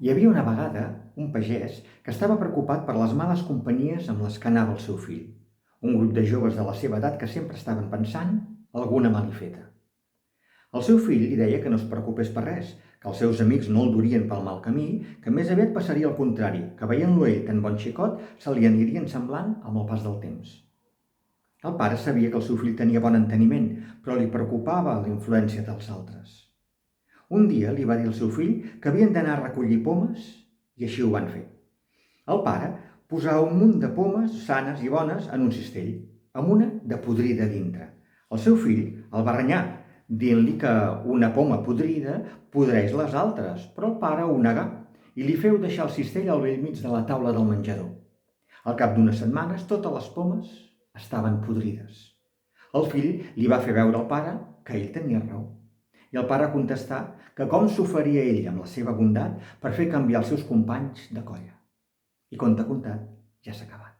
Hi havia una vegada un pagès que estava preocupat per les males companyies amb les que anava el seu fill, un grup de joves de la seva edat que sempre estaven pensant alguna malifeta. El seu fill li deia que no es preocupés per res, que els seus amics no el durien pel mal camí, que més aviat passaria al contrari, que veient-lo ell tan bon xicot se li anirien semblant amb el pas del temps. El pare sabia que el seu fill tenia bon enteniment, però li preocupava la influència dels altres. Un dia li va dir al seu fill que havien d'anar a recollir pomes i així ho van fer. El pare posava un munt de pomes sanes i bones en un cistell, amb una de podrida dintre. El seu fill el va renyar, dient-li que una poma podrida podreix les altres, però el pare ho negà i li feu deixar el cistell al bell mig de la taula del menjador. Al cap d'unes setmanes, totes les pomes estaven podrides. El fill li va fer veure al pare que ell tenia raó. I el pare contestà que com s'ho faria ell amb la seva bondat per fer canviar els seus companys de colla. I conte contat, ja s'ha acabat.